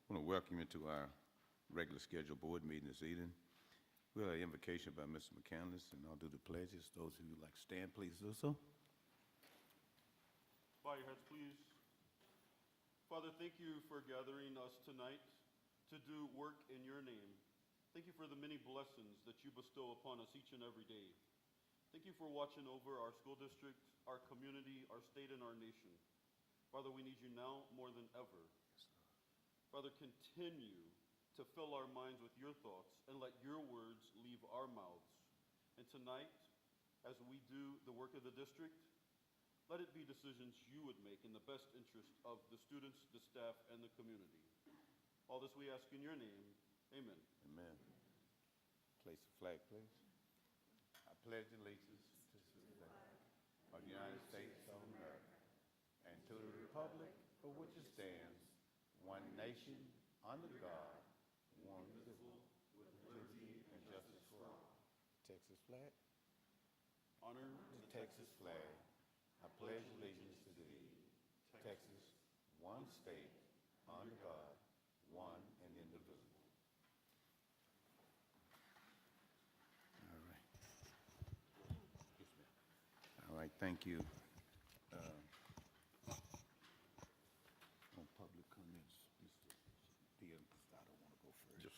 want to welcome you to our regular scheduled board meeting this evening. We have an invocation by Mr. McCandless, and I'll do the pledges. Those of you who would like to stand, please do so. Bow your heads, please. Father, thank you for gathering us tonight to do work in your name. Thank you for the many blessings that you bestow upon us each and every day. Thank you for watching over our school district, our community, our state, and our nation. Father, we need you now more than ever. Father, continue to fill our minds with your thoughts and let your words leave our mouths. And tonight, as we do the work of the district, let it be decisions you would make in the best interest of the students, the staff, and the community. All this we ask in your name. Amen. Amen. Place the flag, please. I pledge allegiance to the flag of the United States of America and to the republic for which it stands, one nation, under God, one indivisible, with liberty and justice for all. Texas flag. Honor The Texas flag. I pledge allegiance to thee, Texas, one state, under God, one and indivisible. All right. All right, thank you. On public comments, Mr. D'Estato want to go first? Yes.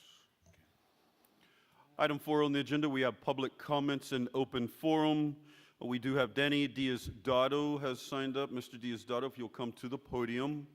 Item 4 on the agenda, we have public comments and open forum. We do have Danny Diaz-Dotto has signed up. Mr. Diaz-Dotto, if you'll come to the podium.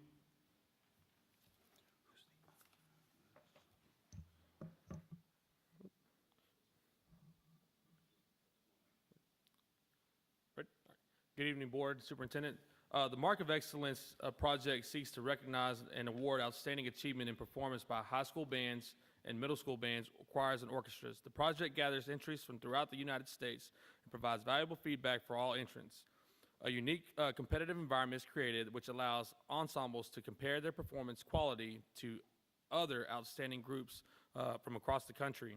Good evening, Board, Superintendent. The Mark of Excellence project seeks to recognize and award outstanding achievement in performance by high school bands and middle school bands, choirs, and orchestras. The project gathers entries from throughout the United States and provides valuable feedback for all entrants. A unique competitive environment is created which allows ensembles to compare their performance quality to other outstanding groups from across the country.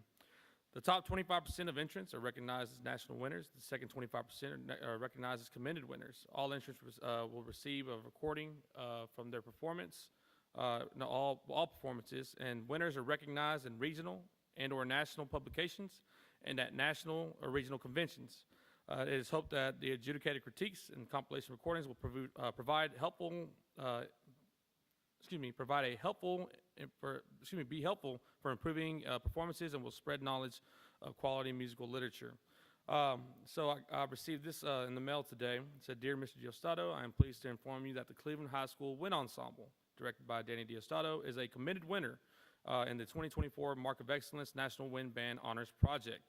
The top 25% of entrants are recognized as national winners. The second 25% are recognized as commended winners. All entrants will receive a recording from their performance, all performances, and winners are recognized in regional and or national publications and at national or regional conventions. It is hoped that the adjudicated critiques and compilation recordings will be helpful for improving performances and will spread knowledge of quality musical literature. So I received this in the mail today. It said, "Dear Mr. Diaz-Dotto, I am pleased to inform you that the Cleveland High School Wind Ensemble, directed by Danny Diaz-Dotto, is a commended winner in the 2024 Mark of Excellence National Wind Band Honors Project."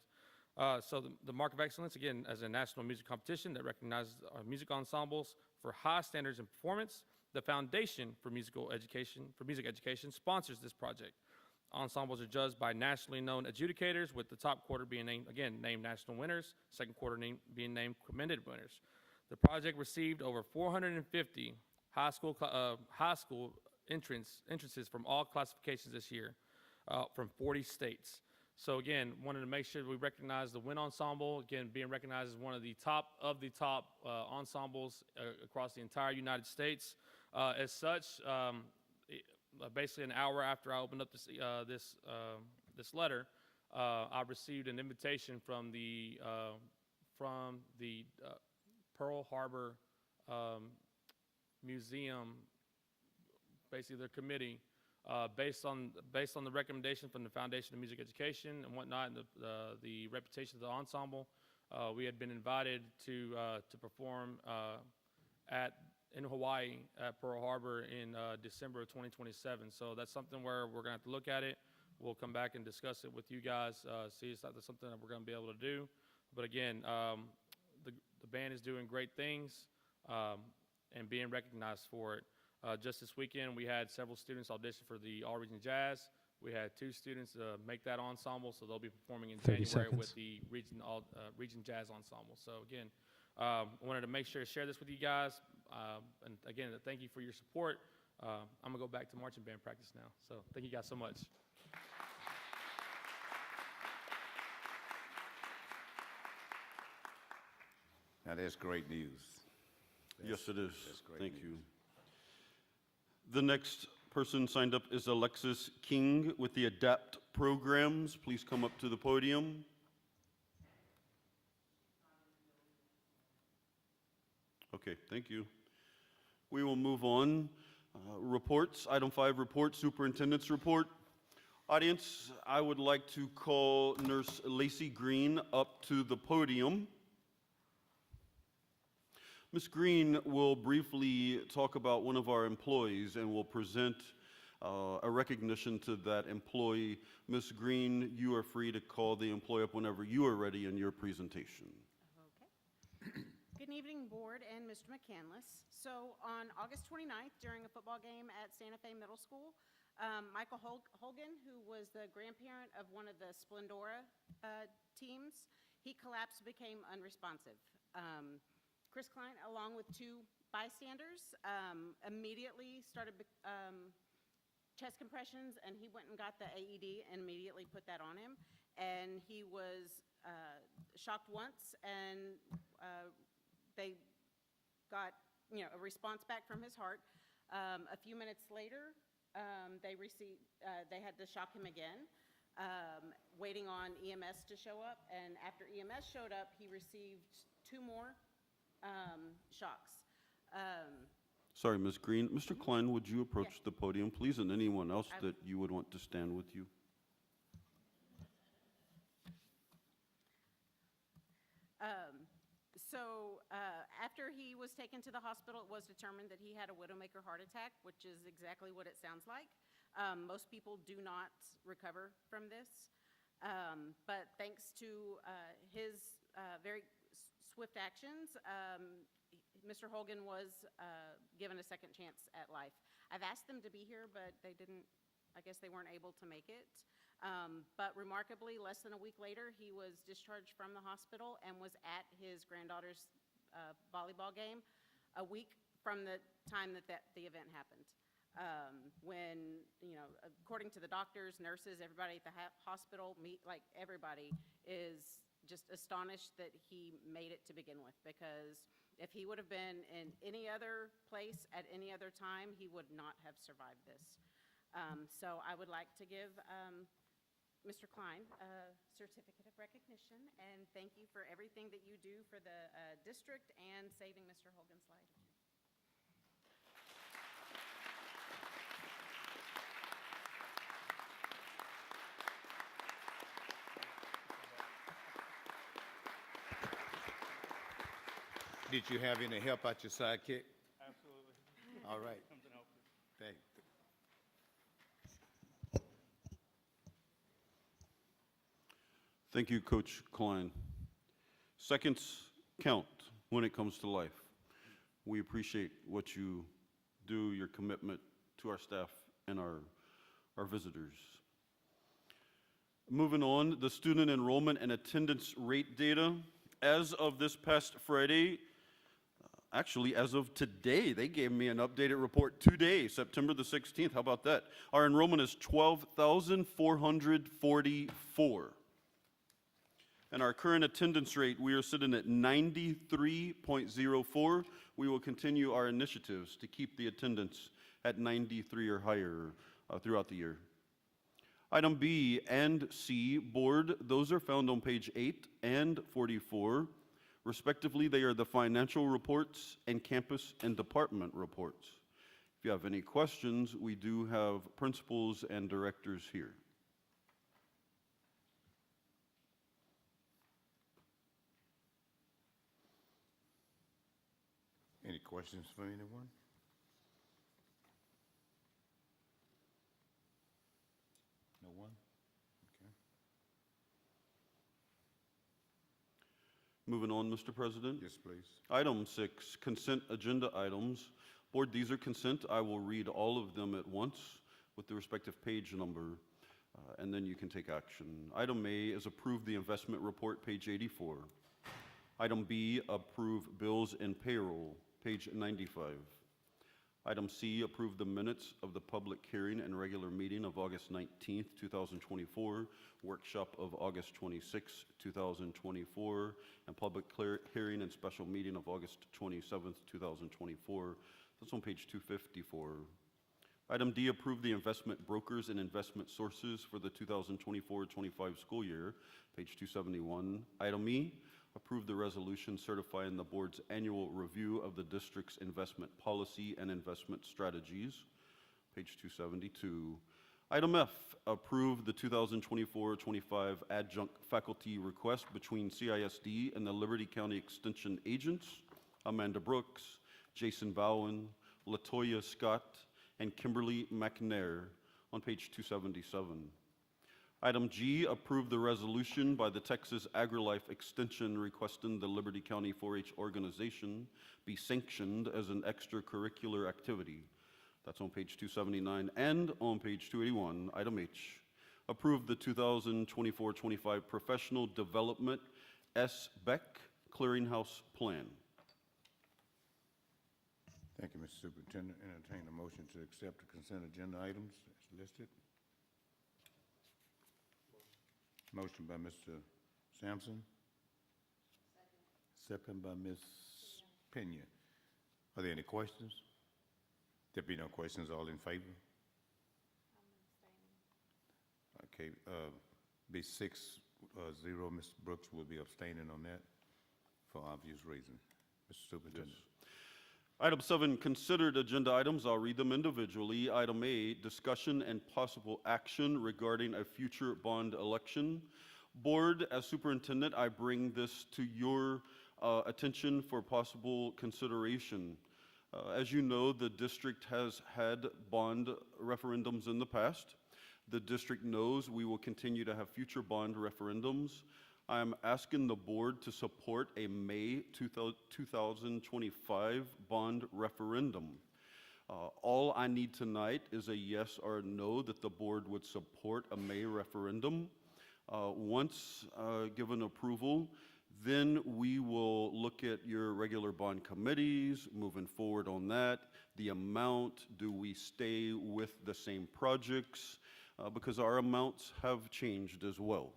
So the Mark of Excellence, again, as a national music competition that recognizes music ensembles for high standards in performance. The Foundation for Music Education sponsors this project. Ensembles are judged by nationally known adjudicators, with the top quarter being named national winners, second quarter being named commended winners. The project received over 450 high school entrances from all classifications this year, from 40 states. So again, wanted to make sure we recognize the Wind Ensemble, again, being recognized as one of the top ensembles across the entire United States. As such, basically an hour after I opened up this letter, I received an invitation from the Pearl Harbor Museum, basically their committee, based on the recommendation from the Foundation of Music Education and whatnot, and the reputation of the ensemble. We had been invited to perform in Hawaii at Pearl Harbor in December of 2027. So that's something where we're going to have to look at it. We'll come back and discuss it with you guys, see if that's something that we're going to be able to do. But again, the band is doing great things and being recognized for it. Just this weekend, we had several students audition for the All-Region Jazz. We had 2 students make that ensemble, so they'll be performing in January with the Region Jazz Ensemble. So again, wanted to make sure to share this with you guys. And again, thank you for your support. I'm going to go back to marching band practice now. So thank you guys so much. Now, that's great news. Yes, it is. That's great Thank news. you. The next person signed up is Alexis King with the ADAPT programs. Please come up to the podium. Okay, thank you. We will move on. Reports, item 5, report, superintendent's report. Audience, I would like to call Nurse Lacey Green up to the podium. Ms. Green will briefly talk about one of our employees and will present a recognition to that employee. Ms. Green, you are free to call the employee up whenever you are ready in your presentation. Okay. Good evening, Board and Mr. McCandless. So on August 29th, during a football game at Santa Fe Middle School, Michael Holgan, who was the grandparent of one of the Splendora teams, he collapsed and became unresponsive. Chris Klein, along with 2 bystanders, immediately started chest compressions, and he went and got the AED and immediately put that on him. And he was shocked once, and they got a response back from his heart. A few minutes later, they had to shock him again, waiting on EMS to show up. And after EMS showed up, he received 2 more shocks. Sorry, Ms. Green. Mr. Klein, would you approach the podium, please, and anyone else that you would want to stand with you? After he was taken to the hospital, it was determined that he had a widowmaker heart attack, which is exactly what it sounds like. Most people do not recover from this, but thanks to his very swift actions, Mr. Holgan was given a second chance at life. I've asked them to be here, but I guess they weren't able to make it. But remarkably, less than a week later, he was discharged from the hospital and was at his granddaughter's volleyball game a week from the time that the event happened. When, according to the doctors, nurses, everybody at the hospital, everybody is just astonished that he made it to begin with, because if he would have been in any other place at any other time, he would not have survived this. So I would like to give Mr. Klein a certificate of recognition, and thank you for everything that you do for the district and saving Mr. Holgan's life. Did you have any help out your sidekick? Absolutely. All right. Comes and helps. Thanks. Thank you, Coach Klein. Seconds count when it comes to life. We appreciate what you do, your commitment to our staff and our visitors. Moving on, the student enrollment and attendance rate data. As of this past Friday, actually, as of today, they gave me an updated report today, September the 16th. How about that? Our enrollment is 12,444. And our current attendance rate, we are sitting at 93.04. We will continue our initiatives to keep the attendance at 93 or higher throughout the year. Item B and C, board, those are found on page 8 and 44. Respectively, they are the financial reports and campus and department reports. If you have any questions, we do have principals and directors here. Any questions from anyone? No one? Okay. Moving on, Mr. President. Yes, please. Item 6, consent agenda items. Board, these are consent. I will read all of them at once with the respective page number, and then you can take action. Item A is approve the investment report, page 84. Item B, approve bills and payroll, page 95. Item C, approve the minutes of the public hearing and regular meeting of August 19th, 2024, workshop of August 26th, 2024, and public hearing and special meeting of August 27th, 2024. That's on page 254. Item D, approve the investment brokers and investment sources for the 2024-25 school year, page 271. Item E, approve the resolution certifying the board's annual review of the district's investment policy and investment strategies, page 272. Item F, approve the 2024-25 adjunct faculty request between CISD and the Liberty County Extension agents, Amanda Brooks, Jason Bowen, Latoya Scott, and Kimberly McNair, on page 277. Item G, approve the resolution by the Texas AgriLife Extension requesting the Liberty County 4-H organization be sanctioned as an extracurricular activity. That's on page 279 and on page 281. Item H, approve the 2024-25 Professional Development SBEC Clearinghouse Plan. Thank you, Mr. Superintendent. Entertain a motion to accept the consent agenda items as listed. Motion by Mr. Sampson. Second by Ms. Pena. Are there any questions? There be no questions, all in favor? Okay, be 6-0. Mr. Brooks will be abstaining on that for obvious reasons. Mr. Superintendent. Item 7, considered agenda items. I'll read them individually. Item A, discussion and possible action regarding a future bond election. Board, as superintendent, I bring this to your attention for possible consideration. As you know, the district has had bond referendums in the past. The district knows we will continue to have future bond referendums. I am asking the board to support a May 2025 bond referendum. All I need tonight is a yes or a no that the board would support a May referendum. Once given approval, then we will look at your regular bond committees, moving forward on that. The amount, do we stay with the same projects? Because our amounts have changed as well.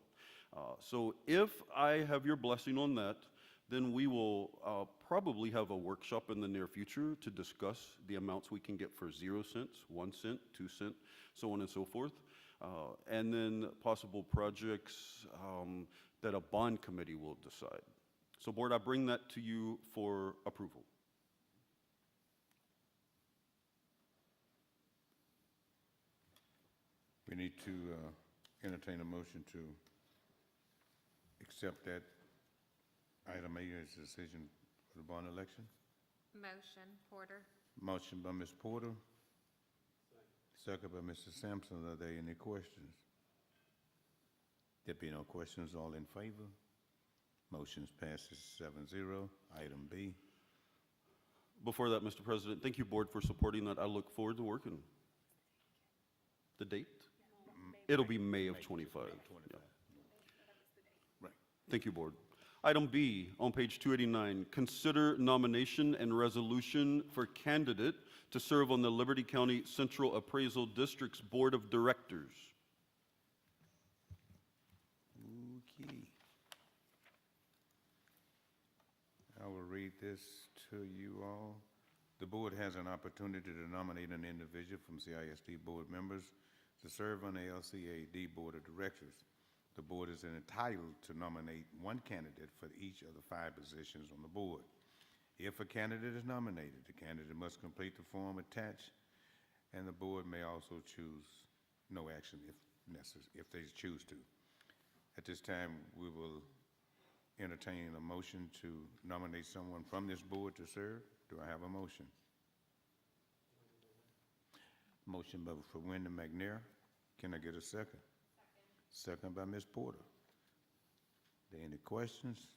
So if I have your blessing on that, then we will probably have a workshop in the near future to discuss the amounts we can get for 0 cents, 1 cent, 2 cent, so on and so forth. And then possible projects that a bond committee will decide. So board, I bring that to you for approval. We need to entertain a motion to accept that item A as a decision for the bond election. Motion, Porter. Motion by Ms. Porter. Second by Mr. Sampson. Are there any questions? There be no questions. All in favor? Motions passes 7-0. Item B. Before that, Mr. President, thank you, board, for supporting that. I look forward to working. The date? It'll be May of 25. Yeah. Right. Thank you, board. Item B, on page 289, consider nomination and resolution for candidate to serve on the Liberty County Central Appraisal District's Board of Directors. Okay. I will read this to you all. The board has an opportunity to nominate an individual from CISD board members to serve on the LCAD Board of Directors. The board is entitled to nominate one candidate for each of the 5 positions on the board. If a candidate is nominated, the candidate must complete the form attached, and the board may also choose no action if necessary, if they choose to. At this time, we will entertain a motion to nominate someone from this board to serve. Do I have a motion? Motion by for Wyndham McNair. Can I get a second? Second by Ms. Porter. Are there any questions?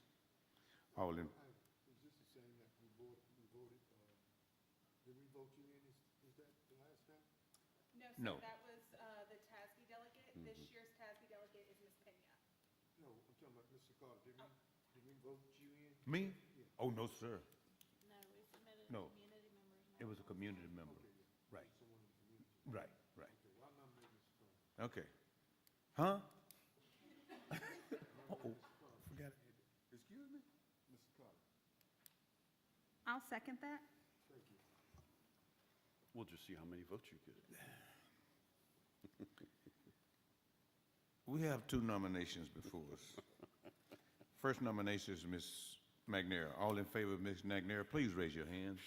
All in. Is this the same that we voted, did we vote you in, is that the last time? No. That was the TASB delegate. This year's TASB delegate is Ms. Pena. No, I'm talking about Mr. Carter, did we vote you in? Me? Oh, no, sir. No, we submitted No. community members. It was a community member. Right. Someone in the community. Right, right. Okay, well, I nominate Mr. Carter. Okay. Huh? Uh-oh. Forgot it. Excuse me? Mr. Carter, I'll second that. thank you. We'll just see how many votes you get. We have two nominations before us. First nomination is Ms. McNair. All in favor of Ms. McNair, please raise your hands.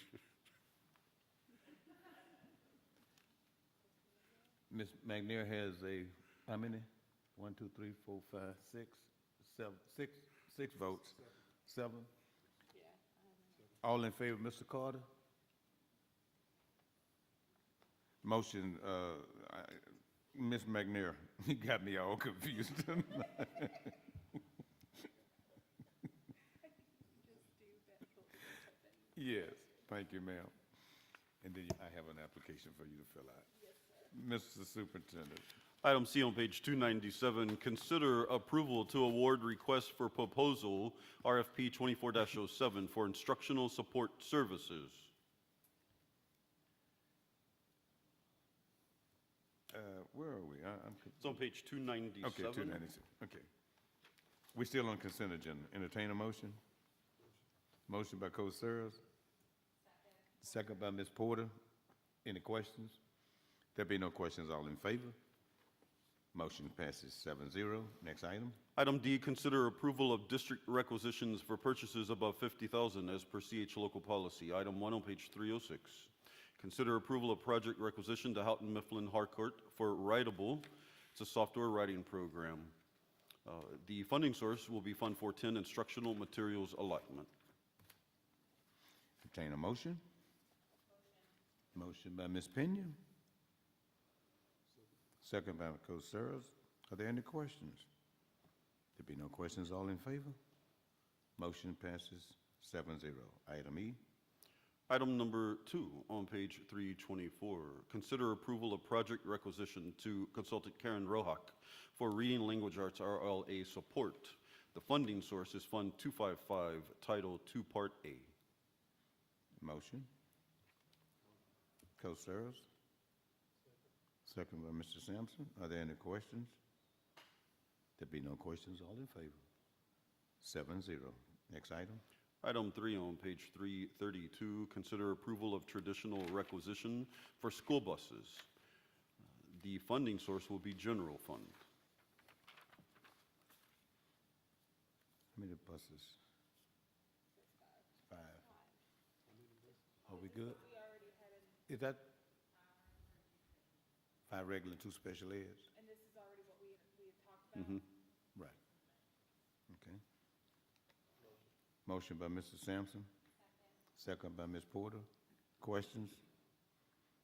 Ms. McNair has how many? 1, 2, 3, 4, 5, 6, 7, 6 votes. 7? All in favor, Mr. Carter? Motion, Ms. McNair, you got me all confused. Yes, thank you, ma'am. And then I have an application for you to fill out. Yes, sir. Mr. Superintendent. Item C on page 297, consider approval to award request for proposal RFP 24-07 for instructional support services. Where are we? It's on page 297. Okay, 296, okay. We still on consent agenda. Entertain a motion? Motion by Co-Sirs. Second by Ms. Porter. Any questions? There be no questions, all in favor? Motion passes 7-0. Next item. Item D, consider approval of district requisitions for purchases above 50,000 as per CH local policy. Item 1 on page 306. Consider approval of project requisition to Houghton Mifflin Harcourt for Writable. It's a software writing program. The funding source will be Fund 410 Instructional Materials Allotment. Entertain a motion? Motion by Ms. Pena. Second by Co-Sirs. Are there any questions? There be no questions, all in favor? Motion passes 7-0. Item E. Item number 2 on page 324. Consider approval of project requisition to consultant Karen Rohak for Reading Language Arts RLA support. The funding source is Fund 255, Title II, Part A. Motion. Co-Sirs. Second by Mr. Sampson. Are there any questions? There be no questions, all in favor? 7-0. Next item. Item 3 on page 332, consider approval of traditional requisition for school buses. The funding source will be general fund. How many buses? 5. Are we good? Is that 5 regular and 2 special eds? And this is already what we had talked about. Right. Okay. Motion by Mr. Sampson. Second by Ms. Porter. Questions?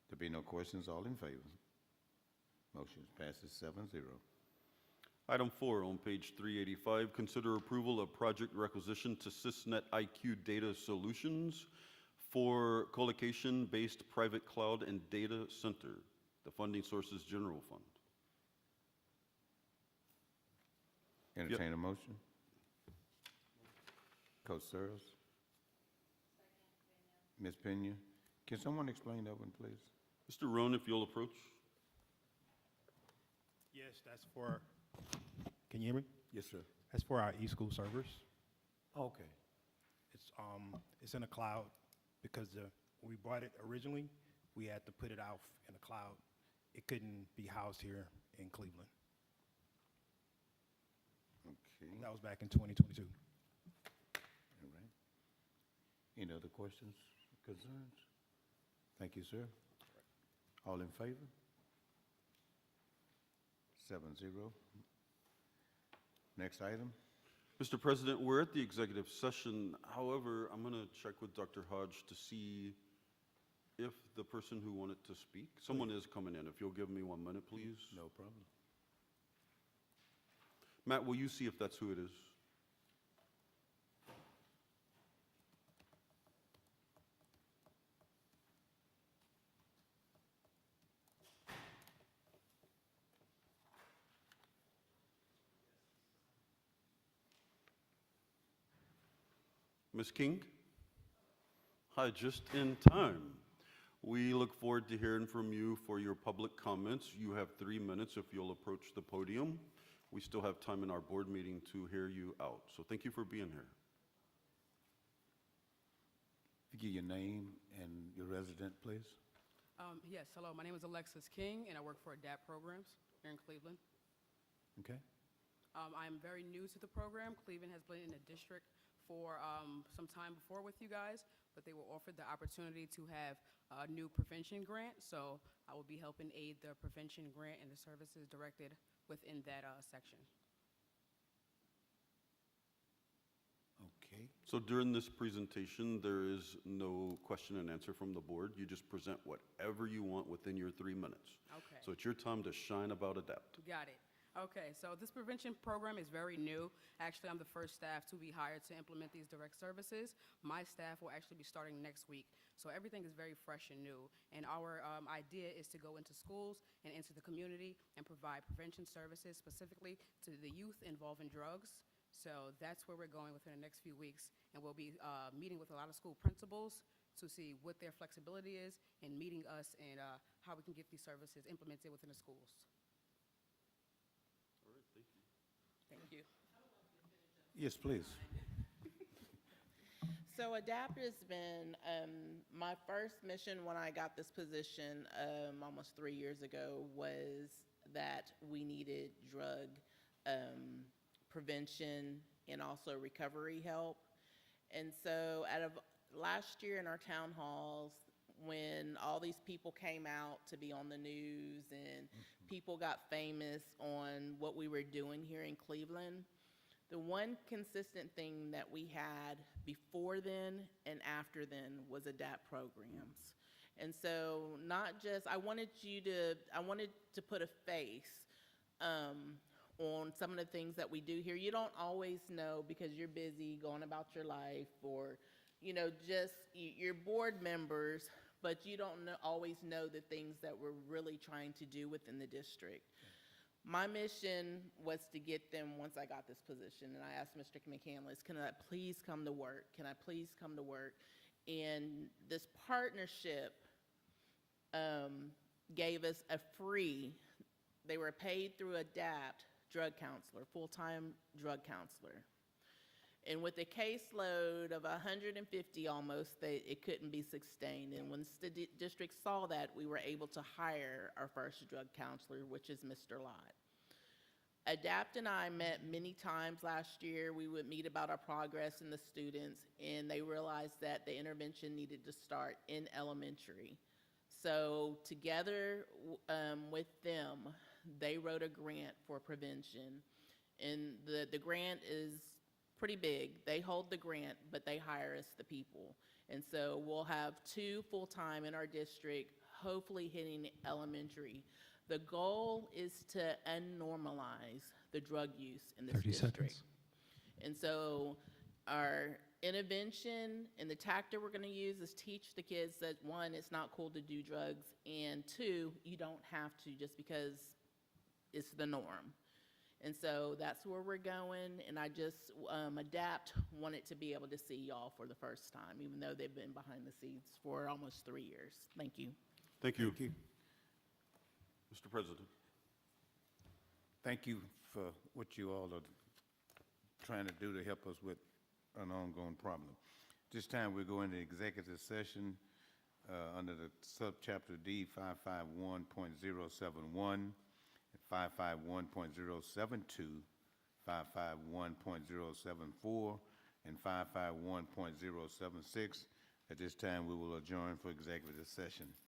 There be no questions, all in favor? Motion passes 7-0. Item 4 on page 385, consider approval of project requisition to SysNet IQ Data Solutions for colocation-based private cloud and data center. The funding source is general fund. Entertain a motion? Co-Sirs. Ms. Pena, can someone explain that one, please? Mr. Roan, if you'll approach. Yes, that's for, can you hear me? Yes, sir. That's for our e-school servers. Okay. It's in a cloud because when we bought it originally, we had to put it out in a cloud. It couldn't be housed here in Cleveland. Okay. That was back in 2022. All right. Any other questions, concerns? Thank you, sir. All in favor? 7-0. Next item. Mr. President, we're at the executive session. However, I'm going to check with Dr. Hodge to see if the person who wanted to speak, someone is coming in. If you'll give me 1 minute, please. No problem. Matt, will you see if that's who it is? Ms. King? Hi, just in time. We look forward to hearing from you for your public comments. You have 3 minutes if you'll approach the podium. We still have time in our board meeting to hear you out. So thank you for being here. If you give your name and your resident, please. Yes, hello, my name is Alexis King, and I work for ADAPT Programs here in Cleveland. Okay. I'm very new to the program. Cleveland has been in the district for some time before with you guys, but they were offered the opportunity to have a new prevention grant, so I will be helping aid the prevention grant and the services directed within that section. Okay. So during this presentation, there is no question and answer from the board. You just present whatever you want within your 3 minutes. Okay. So it's your time to shine about ADAPT. Got it. Okay, so this prevention program is very new. Actually, I'm the first staff to be hired to implement these direct services. My staff will actually be starting next week, so everything is very fresh and new. And our idea is to go into schools and into the community and provide prevention services specifically to the youth involved in drugs. So that's where we're going within the next few weeks, and we'll be meeting with a lot of school principals to see what their flexibility is and meeting us and how we can get these services implemented within the schools. All right, thank you. Thank you. Yes, please. So ADAPT has been, my first mission when I got this position almost 3 years ago was that we needed drug prevention and also recovery help. And so out of last year in our town halls, when all these people came out to be on the news and people got famous on what we were doing here in Cleveland, the one consistent thing that we had before then and after then was ADAPT programs. And so not just, I wanted to put a face on some of the things that we do here. You don't always know because you're busy going about your life, or, you know, just you're board members, but you don't always know the things that we're really trying to do within the district. My mission was to get them once I got this position, and I asked Mr. McCandless, can I please come to work? Can I please come to work? And this partnership gave us a free, they were paid through ADAPT, drug counselor, full-time drug counselor. And with a caseload of 150 almost, it couldn't be sustained. And once the district saw that, we were able to hire our first drug counselor, which is Mr. Lott. ADAPT and I met many times last year. We would meet about our progress and the students, and they realized that the intervention needed to start in elementary. So together with them, they wrote a grant for prevention. And the grant is pretty big. They hold the grant, but they hire us the people. And so we'll have 2 full-time in our district, hopefully hitting elementary. The goal is to unnormalize the drug use in this 30 district. seconds. And so our intervention and the tactic we're going to use is teach the kids that, 1, it's not cool to do drugs, and 2, you don't have to just because it's the norm. And so that's where we're going, and I just, ADAPT wanted to be able to see y'all for the first time, even though they've been behind the scenes for almost 3 years. Thank you. Thank you. Thank you. Mr. President. Thank you for what you all are trying to do to help us with an ongoing problem. This time we're going to executive session under the subchapter D 551.071, 551.072, 551.074, and 551.076. At this time, we will adjourn for executive session.